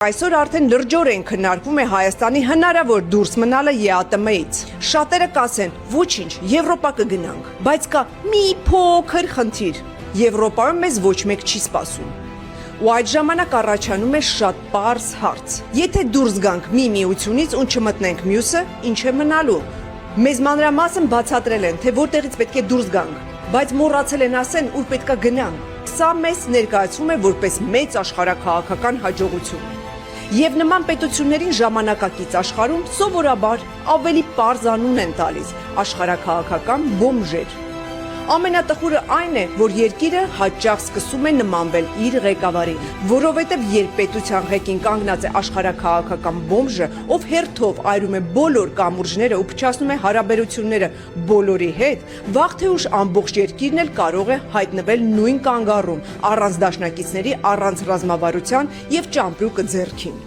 Այսօր արդեն լրջորեն քննարկվում է Հայաստանի հնարավոր դուրս մնալը ԵԱՏՄ-ից։ Շատերը կասեն, ոչինչ, Եվրոպա կգնանք, բայց կա մի փոքր խնդիր։ Եվրոպայում մեզ ոչ մեկ չի սպասում։ Ու այդ ժամանակ առաջանում է շատ պարզ հարց։ Եթե դուրս գանք մի միությունից ու չմտնենք մյուսը, ինչ է մնալու։ Մեզ մանրամասն բացատրել են, թե որտեղից պետք է դուրս գանք, բայց մոռացել են ասեն, ուր պետք է գնանք։ Սա մեզ ներկայացվում է որպես մեծ աշխարհաքաղաքական հաջողություն։ Եվ նման պետություններին ժամանակակից աշխարհում սովորաբար ավելի պարզ անուն են տալիս աշխարհաքաղաքական բոմժեր։ Ամենատխուրը այն է, որ երկիրը հաճախ սկսում է նմանվել իր ղեկավարին, որովհետև երբ պետության ղեկին կանգնած է աշխարհաքաղաքական բոմժը, ով հերթով այրում է բոլոր կամուրջները ու փչացնում է հարաբերությունները բոլորի հետ, վաղ թե ուշ ամբողջ երկիրն էլ կարող է հայտնվել նույն կանգառում, առանց դաշնակիցների, առանց ռազմավարության եւ ճամպրուկը ձեռքին։